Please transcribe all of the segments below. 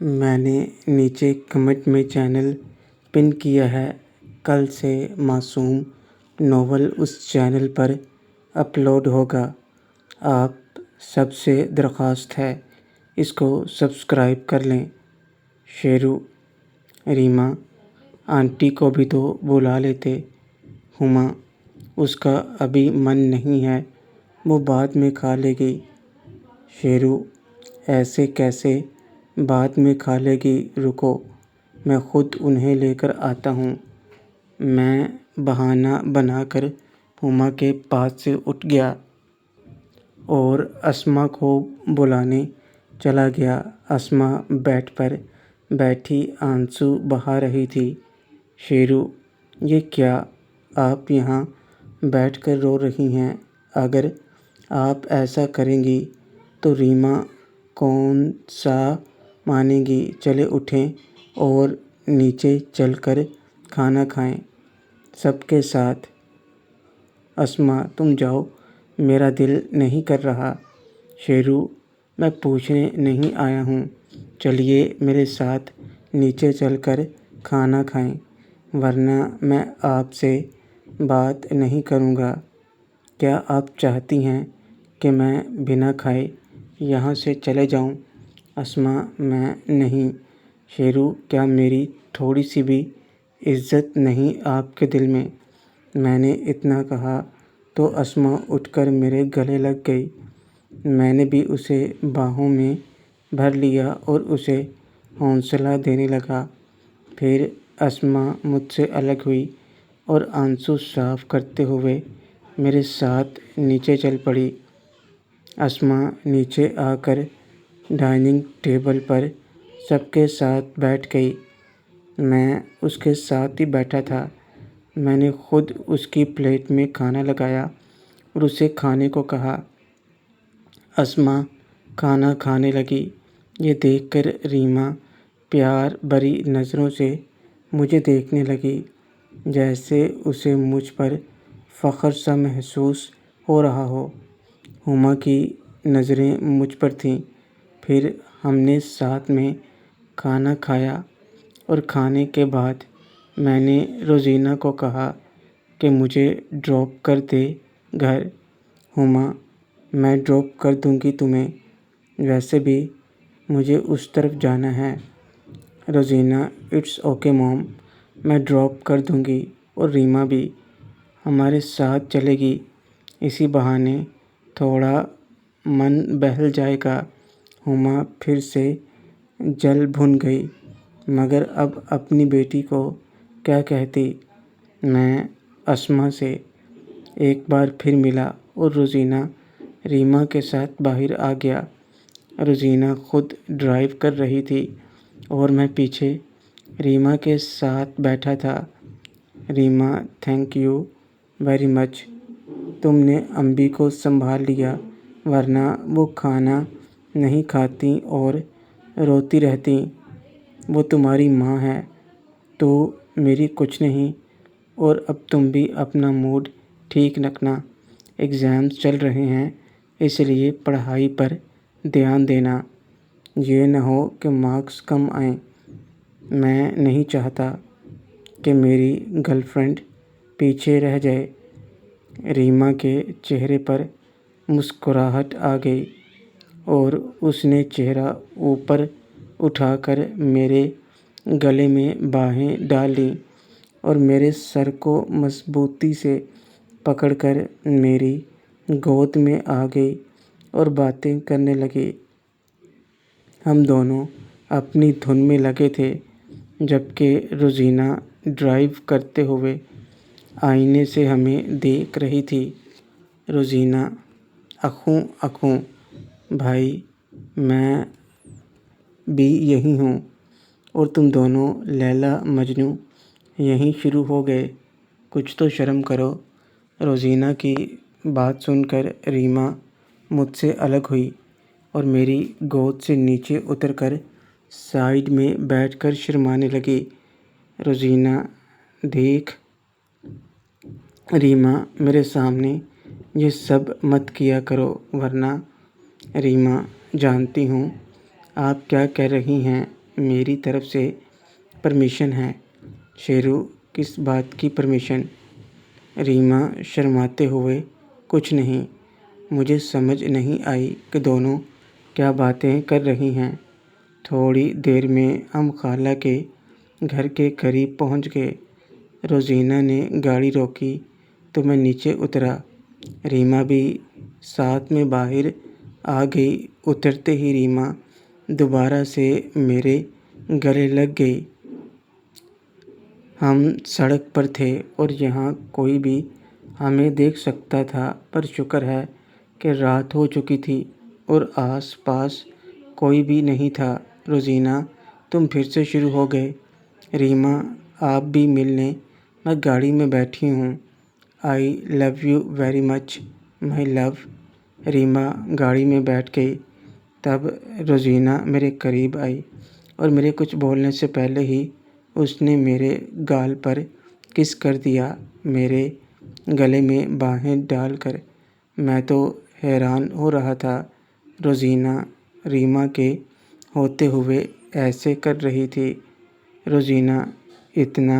میں نے نیچے کمنٹ میں چینل پن کیا ہے۔ کل سے معصوم ناول اس چینل پر اپلوڈ ہوگا۔ آپ سب سے درخواست ہے اس کو سبسکرائب کر لیں۔ شیرو: ریما: آنٹی کو بھی تو بلا لیتے۔ ہما: اس کا ابھی من نہیں ہے، وہ بعد میں کھا لے گی۔ شیرو: ایسے کیسے بعد میں کھا لے گی؟ رکو، میں خود انہیں لے کر آتا ہوں۔ میں بہانہ بنا کر ہما کے پاس سے اٹھ گیا اور اسما کو بلانے چلا گیا۔ اسما بیڈ پر بیٹھی آنسو بہا رہی تھی۔ شیرو: یہ کیا، آپ یہاں بیٹھ کر رو رہی ہیں؟ اگر آپ ایسا کریں گی تو ریما کون سا مانے گی؟ چلیں اٹھیں اور نیچے چل کر کھانا کھائیں سب کے ساتھ۔ اسما: تم جاؤ، میرا دل نہیں کر رہا۔ شیرو: میں پوچھنے نہیں آیا ہوں، چلیے میرے ساتھ نیچے چل کر کھانا کھائیں، ورنہ میں آپ سے بات نہیں کروں گا۔ کیا آپ چاہتی ہیں کہ میں بنا کھائے یہاں سے چلے جاؤں؟ اسما: میں نہیں۔ شیرو: کیا میری تھوڑی سی بھی عزت نہیں آپ کے دل میں؟ میں نے اتنا کہا تو اسما اٹھ کر میرے گلے لگ گئی۔ میں نے بھی اسے باہوں میں بھر لیا اور اسے حوصلہ دینے لگا۔ پھر اسما مجھ سے الگ ہوئی اور آنسو صاف کرتے ہوئے میرے ساتھ نیچے چل پڑی۔ اسما نیچے آ کر ڈائننگ ٹیبل پر سب کے ساتھ بیٹھ گئی۔ میں اس کے ساتھ ہی بیٹھا تھا۔ میں نے خود اس کی پلیٹ میں کھانا لگایا اور اسے کھانے کو کہا۔ اسما کھانا کھانے لگی۔ یہ دیکھ کر ریما پیار بھری نظروں سے مجھے دیکھنے لگی، جیسے اسے مجھ پر فخر سا محسوس ہو رہا ہو۔ ہما کی نظریں مجھ پر تھیں۔ پھر ہم نے ساتھ میں کھانا کھایا اور کھانے کے بعد میں نے روزینہ کو کہا کہ مجھے ڈراپ کر دے گھر۔ ہما: میں ڈراپ کر دوں گی تمہیں، ویسے بھی مجھے اس طرف جانا ہے۔ روزینہ: اٹس اوکے موم، میں ڈراپ کر دوں گی اور ریما بھی ہمارے ساتھ چلے گی، اسی بہانے تھوڑا من بہل جائے گا۔ ہما پھر سے جل بھن گئی، مگر اب اپنی بیٹی کو کیا کہتی۔ میں اسما سے ایک بار پھر ملا اور روزینہ ریما کے ساتھ باہر آ گیا۔ روزینہ خود ڈرائیو کر رہی تھی اور میں پیچھے ریما کے ساتھ بیٹھا تھا۔ Reema: thank you very much, تم نے امبی کو سنبھال لیا، ورنہ وہ کھانا نہیں کھاتیں اور روتی رہتیں۔ وہ تمہاری ماں ہے تو میری کچھ نہیں۔ اور اب تم بھی اپنا موڈ ٹھیک رکھنا، ایگزامز چل رہے ہیں، اس لیے پڑھائی پر دھیان دینا، یہ نہ ہو کہ مارکس کم آئیں۔ میں نہیں چاہتا کہ میری گرل فرینڈ پیچھے رہ جائے۔ ریما کے چہرے پر مسکراہٹ آ گئی اور اس نے چہرہ اوپر اٹھا کر میرے گلے میں باہیں ڈال لیں اور میرے سر کو مضبوطی سے پکڑ کر میری گود میں آ گئی اور باتیں کرنے لگی۔ ہم دونوں اپنی دھن میں لگے تھے، جبکہ روزینہ ڈرائیو کرتے ہوئے آئینے سے ہمیں دیکھ رہی تھی۔ روزینہ: اخوں اخوں بھائی، میں بھی یہیں ہوں، اور تم دونوں لیلا مجنوں یہیں شروع ہو گئے، کچھ تو شرم کرو۔ روزینہ کی بات سن کر ریما مجھ سے الگ ہوئی اور میری گود سے نیچے اتر کر سائیڈ میں بیٹھ کر شرمانے لگی۔ روزینہ: دیکھ ریما، میرے سامنے یہ سب مت کیا کرو ورنہ۔ ریما: جانتی ہوں آپ کیا کہہ رہی ہیں، میری طرف سے پرمیشن ہے۔ شیرو: کس بات کی پرمیشن؟ ریما شرماتے ہوئے: کچھ نہیں۔ مجھے سمجھ نہیں آئی کہ دونوں کیا باتیں کر رہی ہیں۔ تھوڑی دیر میں ہم خالہ کے گھر کے قریب پہنچ گئے۔ روزینہ نے گاڑی روکی تو میں نیچے اترا۔ ریما بھی ساتھ میں باہر آ گئی۔ اترتے ہی ریما دوبارہ سے میرے گلے لگ گئی۔ ہم سڑک پر تھے اور یہاں کوئی بھی ہمیں دیکھ سکتا تھا، پر شکر ہے کہ رات ہو چکی تھی اور آس پاس کوئی بھی نہیں تھا۔ روزینہ: تم پھر سے شروع ہو گئے۔ ریما: آپ بھی مل لیں، میں گاڑی میں بیٹھی ہوں۔ آئی لو یو ویری مچ مائی لو۔ ریما گاڑی میں بیٹھ گئی۔ تب روزینہ میرے قریب آئی اور میرے کچھ بولنے سے پہلے ہی اس نے میرے گال پر کس کر دیا، میرے گلے میں باہیں ڈال کر۔ میں تو حیران ہو رہا تھا۔ روزینہ ریما کے ہوتے ہوئے ایسے کر رہی تھی۔ روزینہ: اتنا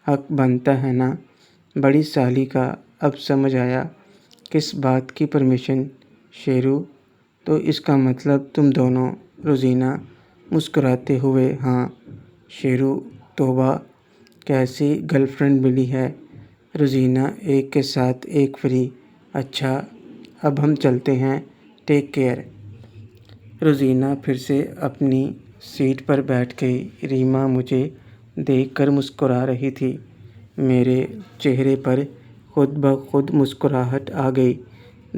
حق بنتا ہے نا بڑی سالی کا۔ اب سمجھ آیا کس بات کی پرمیشن۔ شیرو: تو اس کا مطلب تم دونوں؟ روزینہ مسکراتے ہوئے: ہاں۔ شیرو: توبہ، کیسی گرل فرینڈ ملی ہے۔ روزینہ: ایک کے ساتھ ایک فری۔ اچھا، اب ہم چلتے ہیں، ٹیک کیئر۔ روزینہ پھر سے اپنی سیٹ پر بیٹھ گئی۔ ریما مجھے دیکھ کر مسکرا رہی تھی۔ میرے چہرے پر خود بخود مسکراہٹ آ گئی۔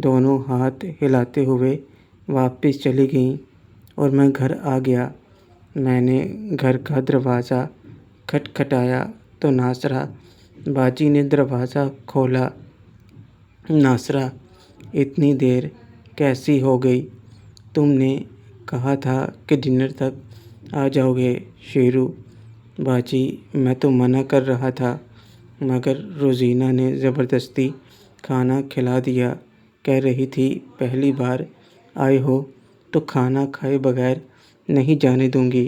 دونوں ہاتھ ہلاتے ہوئے واپس چلی گئیں اور میں گھر آ گیا۔ میں نے گھر کا دروازہ کھٹکھٹایا تو ناصرہ باجی نے دروازہ کھولا۔ ناصرہ: اتنی دیر کیسی ہو گئی؟ تم نے کہا تھا کہ ڈنر تک آ جاؤ گے۔ شیرو: باجی میں تو منع کر رہا تھا، مگر روزینہ نے زبردستی کھانا کھلا دیا۔ کہہ رہی تھی پہلی بار آئے ہو تو کھانا کھائے بغیر نہیں جانے دوں گی۔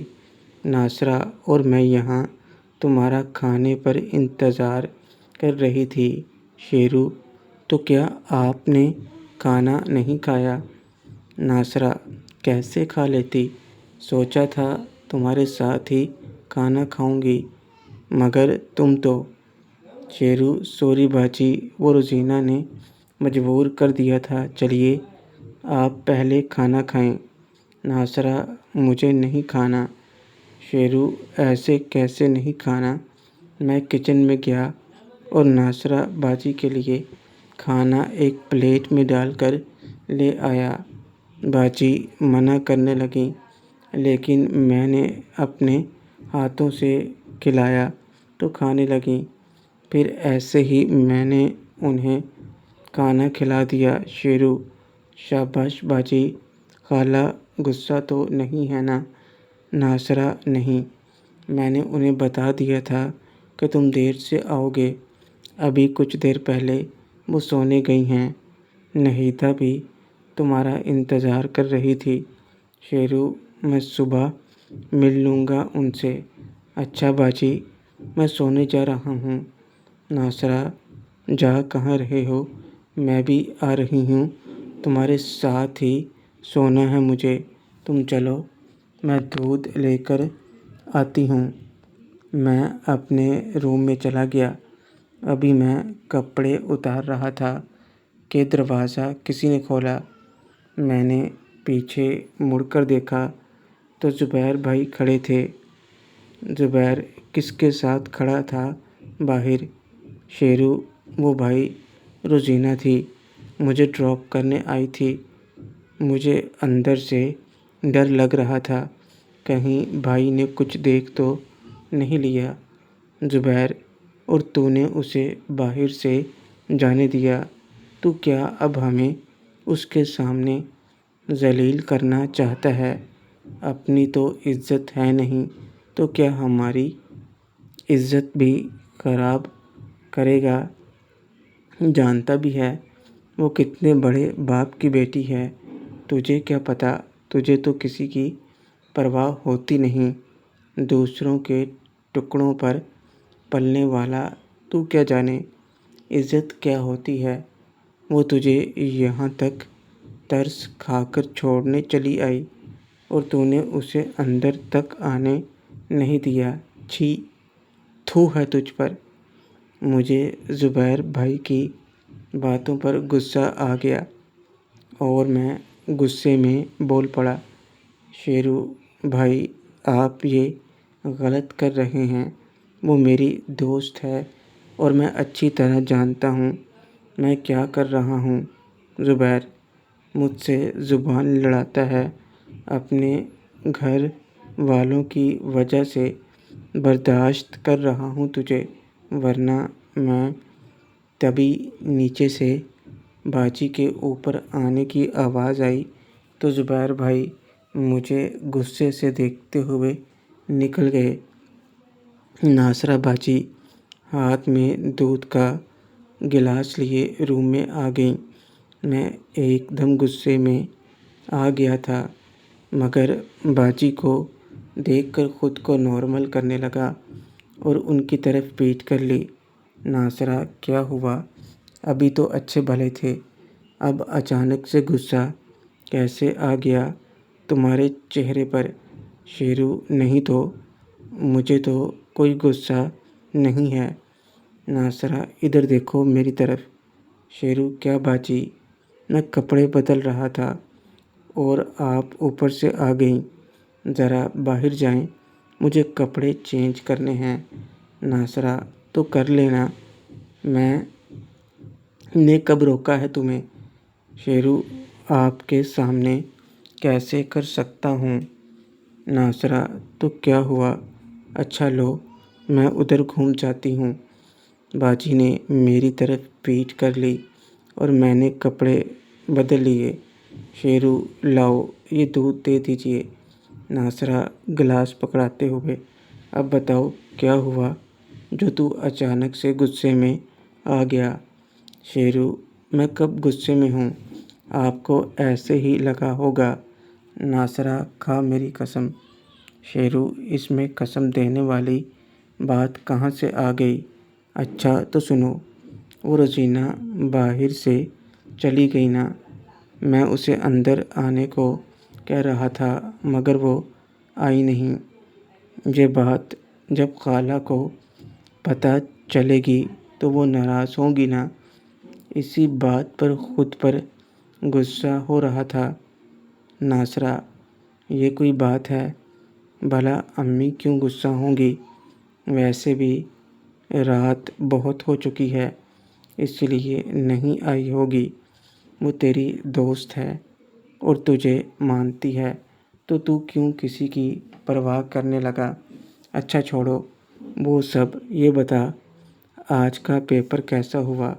ناصرہ: اور میں یہاں تمہارا کھانے پر انتظار کر رہی تھی۔ شیرو: تو کیا آپ نے کھانا نہیں کھایا؟ ناصرہ: کیسے کھا لیتی، سوچا تھا تمہارے ساتھ ہی کھانا کھاؤں گی، مگر تم تو۔ شیرو: سوری باجی، وہ روزینہ نے مجبور کر دیا تھا، چلیے آپ پہلے کھانا کھائیں۔ ناصرہ: مجھے نہیں کھانا۔ شیرو: ایسے کیسے نہیں کھانا؟ میں کچن میں گیا اور ناصرہ باجی کے لیے کھانا ایک پلیٹ میں ڈال کر لے آیا۔ باجی منع کرنے لگیں، لیکن میں نے اپنے ہاتھوں سے کھلایا تو کھانے لگیں۔ پھر ایسے ہی میں نے انہیں کھانا کھلا دیا۔ شیرو: شاباش باجی، خالہ غصہ تو نہیں ہے نا؟ ناصرہ: نہیں، میں نے انہیں بتا دیا تھا کہ تم دیر سے آؤ گے۔ ابھی کچھ دیر پہلے وہ سونے گئی ہیں۔ نہیدہ بھی تمہارا انتظار کر رہی تھی۔ شیرو: میں صبح مل لوں گا ان سے۔ اچھا باجی، میں سونے جا رہا ہوں۔ ناصرہ: جا کہاں رہے ہو؟ میں بھی آ رہی ہوں، تمہارے ساتھ ہی سونا ہے مجھے، تم چلو، میں دودھ لے کر آتی ہوں۔ میں اپنے روم میں چلا گیا۔ ابھی میں کپڑے اتار رہا تھا کہ دروازہ کسی نے کھولا۔ میں نے پیچھے مڑ کر دیکھا تو زبیر بھائی کھڑے تھے۔ زبیر کس کے ساتھ کھڑا تھا باہر؟ شیرو: وہ بھائی روزینہ تھی، مجھے ڈراپ کرنے آئی تھی۔ مجھے اندر سے ڈر لگ رہا تھا، کہیں بھائی نے کچھ دیکھ تو نہیں لیا۔ زبیر: اور تو نے اسے باہر سے جانے دیا؟ تو کیا اب ہمیں اس کے سامنے ذلیل کرنا چاہتا ہے؟ اپنی تو عزت ہے نہیں تو کیا ہماری عزت بھی خراب کرے گا؟ جانتا بھی ہے وہ کتنے بڑے باپ کی بیٹی ہے، تجھے کیا پتہ، تجھے تو کسی کی پرواہ ہوتی نہیں۔ دوسروں کے ٹکڑوں پر پلنے والا تو کیا جانے عزت کیا ہوتی ہے۔ وہ تجھے یہاں تک ترس کھا کر چھوڑنے چلی آئی اور تو نے اسے اندر تک آنے نہیں دیا۔ چھی، تھو ہے تجھ پر۔ مجھے زبیر بھائی کی باتوں پر غصہ آ گیا اور میں غصے میں بول پڑا، شیرو بھائی آپ یہ غلط کر رہے ہیں۔ وہ میری دوست ہے اور میں اچھی طرح جانتا ہوں میں کیا کر رہا ہوں۔ زبیر مجھ سے زبان لڑاتا ہے، اپنے گھر والوں کی وجہ سے برداشت کر رہا ہوں تجھے، ورنہ میں تبھی نیچے سے باجی کے اوپر آنے کی آواز آئی تو زبیر بھائی مجھے غصے سے دیکھتے ہوئے نکل گئے۔ ناصرہ باجی ہاتھ میں دودھ کا گلاس لیے روم میں آ گئیں۔ میں ایک دم غصے میں آ گیا تھا، مگر باجی کو دیکھ کر خود کو نارمل کرنے لگا اور ان کی طرف پیٹ کر لی۔ ناصرہ کیا ہوا؟ ابھی تو اچھے بھلے تھے، اب اچانک سے غصہ کیسے آ گیا تمہارے چہرے پر؟ شیرو نہیں تو مجھے تو کوئی غصہ نہیں ہے۔ ناصرہ ادھر دیکھو میری طرف۔ شیرو کیا باجی؟ میں کپڑے بدل رہا تھا اور آپ اوپر سے آ گئیں، ذرا باہر جائیں، مجھے کپڑے چینج کرنے ہیں۔ ناصرہ تو کر لینا، میں نے کب روکا ہے تمہیں؟ شیرو آپ کے سامنے کیسے کر سکتا ہوں؟ ناصرہ تو کیا ہوا؟ اچھا لو میں ادھر گھوم جاتی ہوں۔ باجی نے میری طرف پیٹ کر لی اور میں نے کپڑے بدل لیے۔ شیرو لاؤ یہ دودھ دے دیجیے۔ ناصرہ گلاس پکڑاتے ہوئے، اب بتاؤ کیا ہوا جو تو اچانک سے غصے میں آ گیا؟ شیرو میں کب غصے میں ہوں؟ آپ کو ایسے ہی لگا ہوگا۔ ناصرہ کھا میری قسم۔ شیرو اس میں قسم دینے والی بات کہاں سے آ گئی؟ اچھا تو سنو، وہ روزینہ باہر سے چلی گئی نا، میں اسے اندر آنے کو کہہ رہا تھا مگر وہ آئی نہیں۔ یہ بات جب خالہ کو پتہ چلے گی تو وہ ناراض ہوں گی نا، اسی بات پر خود پر غصہ ہو رہا تھا۔ ناصرہ یہ کوئی بات ہے؟ بھلا امی کیوں غصہ ہوں گی؟ ویسے بھی رات بہت ہو چکی ہے، اس لیے نہیں آئی ہوگی۔ وہ تیری دوست ہے اور تجھے مانتی ہے تو تو کیوں کسی کی پرواہ کرنے لگا؟ اچھا چھوڑو وہ سب، یہ بتا آج کا پیپر کیسا ہوا؟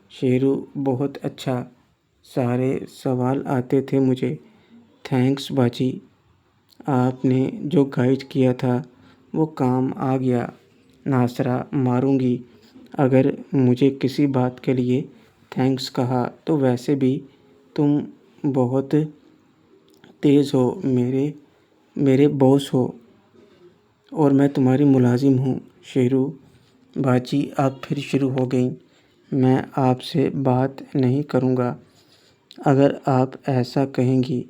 شیرو بہت اچھا، سارے سوال آتے تھے مجھے۔ تھینکس باجی، آپ نے جو گائیڈ کیا تھا وہ کام آ گیا۔ ناصرہ ماروں گی اگر مجھے کسی بات کے لیے تھینکس کہا تو، ویسے بھی تم بہت تیز ہو، میرے باس ہو اور میں تمہاری ملازم ہوں۔ شیرو باجی اب پھر شروع ہو گئیں، میں آپ سے بات نہیں کروں گا اگر آپ ایسا کہیں گی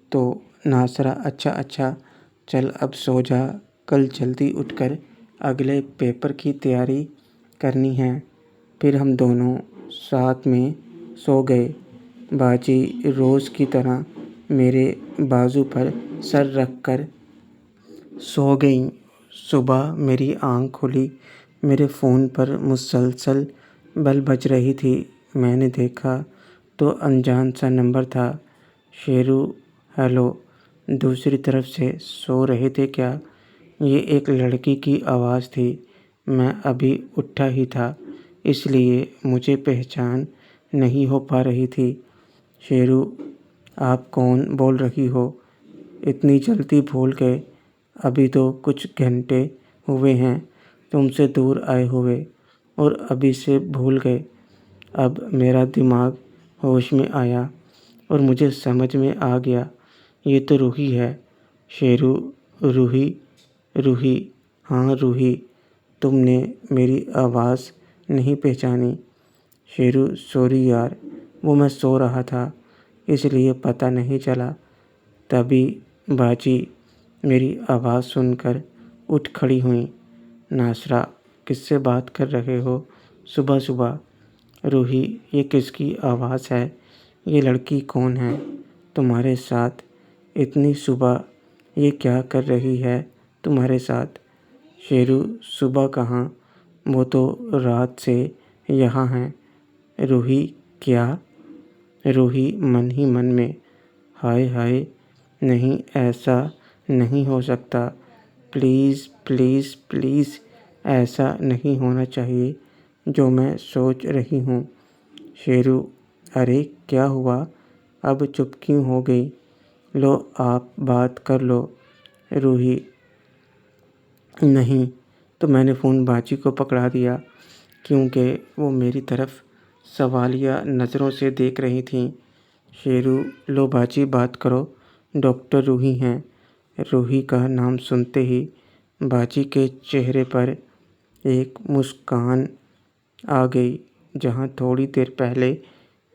تو۔ ناصرہ اچھا چل اب سو جا، کل جلدی اٹھ کر اگلے پیپر کی تیاری کرنی ہے۔ پھر ہم دونوں ساتھ میں سو گئے۔ باجی روز کی طرح میرے بازو پر سر رکھ کر سو گئیں۔ صبح میری آنکھ کھلی، میرے فون پر مسلسل بیل بج رہی تھی۔ میں نے دیکھا تو انجان سا نمبر تھا۔ شیرو ہیلو، دوسری طرف سے سو رہے تھے کیا؟ یہ ایک لڑکی کی آواز تھی۔ میں ابھی اٹھا ہی تھا اس لیے مجھے پہچان نہیں ہو پا رہی تھی۔ شیرو آپ کون بول رہی ہو؟ اتنی جلدی بھول گئے؟ ابھی تو کچھ گھنٹے ہوئے ہیں تم سے دور آئے ہوئے اور ابھی سے بھول گئے۔ اب میرا دماغ ہوش میں آیا اور مجھے سمجھ میں آ گیا یہ تو روحی ہے۔ شیرو روحی؟ روحی: ہاں روحی، تم نے میری آواز نہیں پہچانی؟ شیرو: سوری یار، وہ میں سو رہا تھا اس لیے پتہ نہیں چلا۔ تبھی باجی میری آواز سن کر اٹھ کھڑی ہوئیں۔ ناصرہ: کس سے بات کر رہے ہو صبح صبح؟ روحی: یہ کس کی آواز ہے؟ یہ لڑکی کون ہے تمہارے ساتھ اتنی صبح؟ یہ کیا کر رہی ہے تمہارے ساتھ؟ شیرو: صبح کہاں، وہ تو رات سے یہاں ہیں۔ روحی: کیا؟ روحی من ہی من میں: ہائے ہائے، نہیں ایسا نہیں ہو سکتا، پلیز پلیز پلیز، ایسا نہیں ہونا چاہیے جو میں سوچ رہی ہوں۔ شیرو: ارے کیا ہوا، اب چپ کیوں ہو گئی؟ لو آپ بات کر لو۔ روحی: نہیں تو میں نے فون باجی کو پکڑا دیا کیونکہ وہ میری طرف سوالیہ نظروں سے دیکھ رہی تھیں۔ شیرو: لو باجی بات کرو، ڈاکٹر روحی ہیں۔ روحی کا نام سنتے ہی باجی کے چہرے پر ایک مسکان آ گئی جہاں تھوڑی دیر پہلے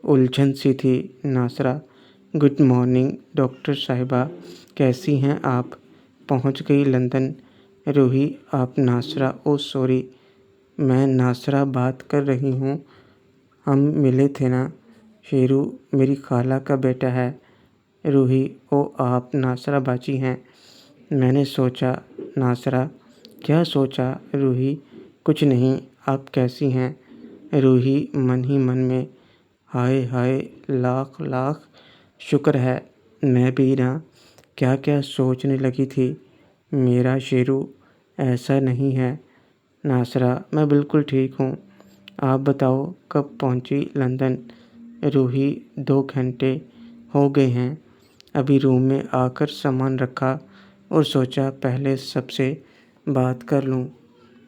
الجھن سی تھی۔ ناصرہ: گڈ مارننگ ڈاکٹر صاحبہ، کیسی ہیں آپ؟ پہنچ گئی لندن؟ روحی: آپ ناصرہ؟ او سوری، میں ناصرہ بات کر رہی ہوں، ہم ملے تھے نا۔ شیرو: میری خالہ کا بیٹا ہے۔ روحی: او آپ ناصرہ باجی ہیں، میں نے سوچا۔ ناصرہ: کیا سوچا؟ روحی: کچھ نہیں، آپ کیسی ہیں؟ روحی من ہی من میں: ہائے ہائے، لاکھ لاکھ شکر ہے، میں بھی نا کیا کیا سوچنے لگی تھی۔ میرا شیرو ایسا نہیں ہے۔ ناصرہ: میں بالکل ٹھیک ہوں، آپ بتاؤ کب پہنچی لندن؟ روحی: 2 گھنٹے ہو گئے ہیں، ابھی روم میں آ کر سامان رکھا اور سوچا پہلے سب سے بات کر لوں۔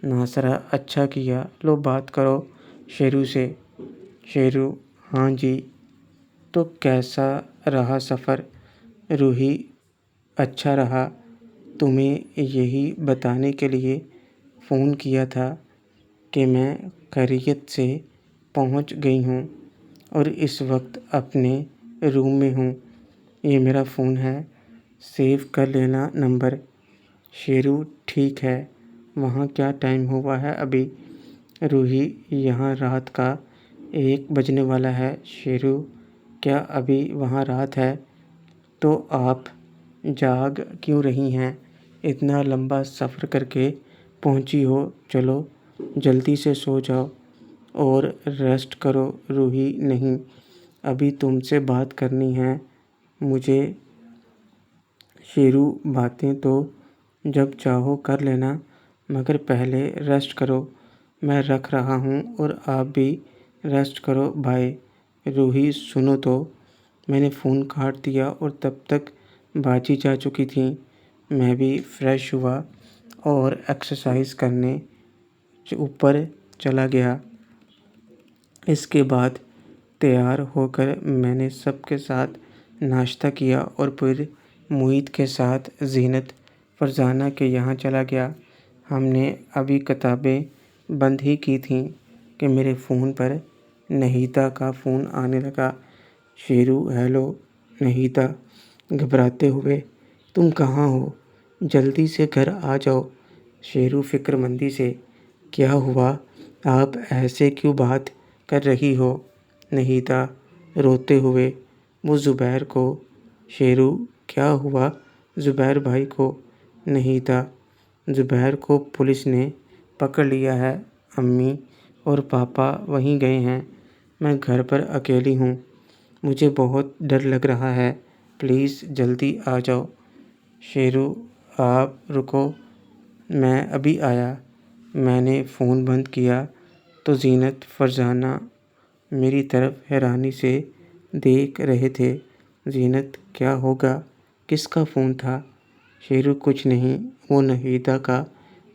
ناصرہ: اچھا کیا، لو بات کرو شیرو سے۔ شیرو: ہاں جی، تو کیسا رہا سفر؟ روحی: اچھا رہا، تمہیں یہی بتانے کے لیے فون کیا تھا کہ میں خیریت سے پہنچ گئی ہوں اور اس وقت اپنے روم میں ہوں۔ یہ میرا فون ہے، سیو کر لینا نمبر۔ شیرو: ٹھیک ہے، وہاں کیا ٹائم ہوا ہے ابھی؟ روحی: یہاں رات کا 1 بجنے والا ہے۔ شیرو: کیا ابھی وہاں رات ہے؟ تو آپ جاگ کیوں رہی ہیں؟ اتنا لمبا سفر کر کے پہنچی ہو، چلو جلدی سے سو جاؤ اور ریسٹ کرو۔ روحی: نہیں، ابھی تم سے بات کرنی ہے مجھے۔ شیرو: باتیں تو جب چاہو کر لینا، مگر پہلے ریسٹ کرو، میں رکھ رہا ہوں اور آپ بھی ریسٹ کرو، بائے۔ روحی: سنو تو، میں نے فون کاٹ دیا اور تب تک باجی جا چکی تھیں۔ میں بھی فریش ہوا اور ایکسرسائز کرنے اوپر چلا گیا۔ اس کے بعد تیار ہو کر میں نے سب کے ساتھ ناشتہ کیا اور پھر محیط کے ساتھ زینت فرزانہ کے یہاں چلا گیا۔ ہم نے ابھی کتابیں بند ہی کی تھیں کہ میرے فون پر نہیتا کا فون آنے لگا۔ شیرو: ہیلو نہیتا، گھبراتے ہوئے: تم کہاں ہو؟ جلدی سے گھر آ جاؤ۔ شیرو فکر مندی سے: کیا ہوا، آپ ایسے کیوں بات کر رہی ہو؟ نہیتا روتے ہوئے: وہ زبیر کو۔ شیرو: کیا ہوا زبیر بھائی کو؟ نہیتا: زبیر کو پولیس نے پکڑ لیا ہے، امی اور پاپا وہیں گئے ہیں، میں گھر پر اکیلی ہوں، مجھے بہت ڈر لگ رہا ہے، پلیز جلدی آ جاؤ۔ شیرو: آپ رکو، میں ابھی آیا۔ میں نے فون بند کیا تو زینت فرزانہ میری طرف حیرانی سے دیکھ رہے تھے۔ زینت: کیا ہوگا، کس کا فون تھا؟ شیرو: کچھ نہیں، وہ نہیتا کا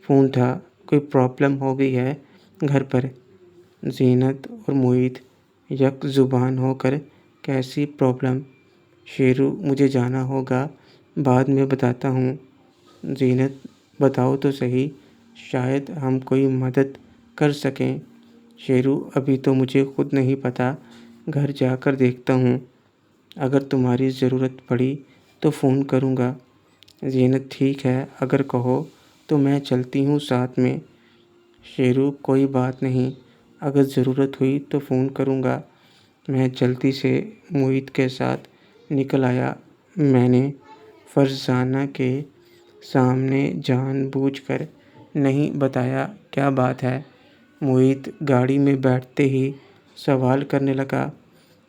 فون تھا، کوئی پرابلم ہو گئی ہے گھر پر۔ زینت اور محیط یک زبان ہو کر: کیسی پرابلم؟ شیرو: مجھے جانا ہوگا، بعد میں بتاتا ہوں۔ زینت: بتاؤ تو صحیح، شاید ہم کوئی مدد کر سکیں۔ شیرو ابھی تو مجھے خود نہیں پتہ، گھر جا کر دیکھتا ہوں، اگر تمہاری ضرورت پڑی تو فون کروں گا۔ زینت ٹھیک ہے، اگر کہو تو میں چلتی ہوں ساتھ میں۔ شیرو کوئی بات نہیں، اگر ضرورت ہوئی تو فون کروں گا۔ میں جلدی سے موہت کے ساتھ نکل آیا۔ میں نے فرزانہ کے سامنے جان بوجھ کر نہیں بتایا کیا بات ہے۔ موہت گاڑی میں بیٹھتے ہی سوال کرنے لگا۔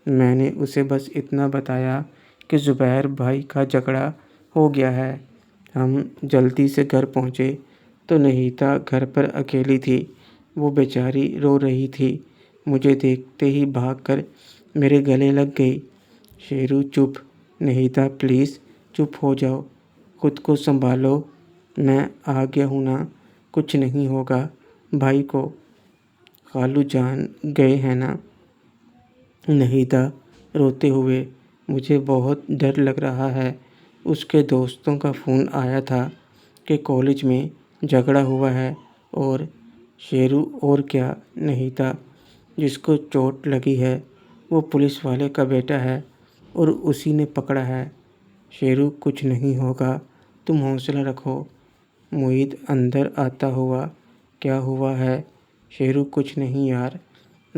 میں نے اسے بس اتنا بتایا کہ زبیر بھائی کا جھگڑا ہو گیا ہے۔ ہم جلدی سے گھر پہنچے تو نہیتا گھر پر اکیلی تھی۔ وہ بیچاری رو رہی تھی، مجھے دیکھتے ہی بھاگ کر میرے گلے لگ گئی۔ شیرو چپ، نہیتا پلیز چپ ہو جاؤ، خود کو سنبھالو، میں آ گیا ہوں نا، کچھ نہیں ہوگا بھائی کو، خالو جان گئے ہیں نا۔ نہیتا روتے ہوئے، مجھے بہت ڈر لگ رہا ہے، اس کے دوستوں کا فون آیا تھا کہ کالج میں جھگڑا ہوا ہے۔ اور شیرو اور کیا نہیتا، جس کو چوٹ لگی ہے وہ پولیس والے کا بیٹا ہے اور اسی نے پکڑا ہے۔ شیرو کچھ نہیں ہوگا، تم حوصلہ رکھو۔ موہت اندر آتا ہوا، کیا ہوا ہے؟ شیرو کچھ نہیں یار،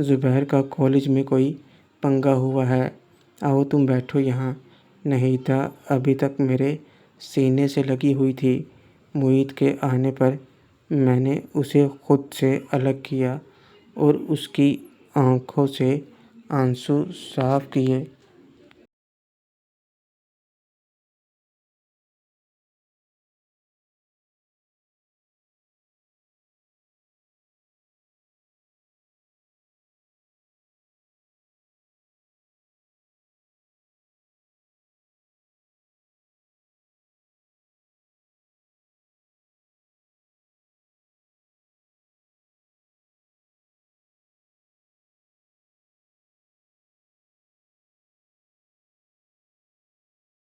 زبیر کا کالج میں کوئی پنگا ہوا ہے، آؤ تم بیٹھو یہاں۔ نہیتا ابھی تک میرے سینے سے لگی ہوئی تھی۔ موہت کے آنے پر میں نے اسے خود سے الگ کیا اور اس کی آنکھوں سے آنسو صاف کیے۔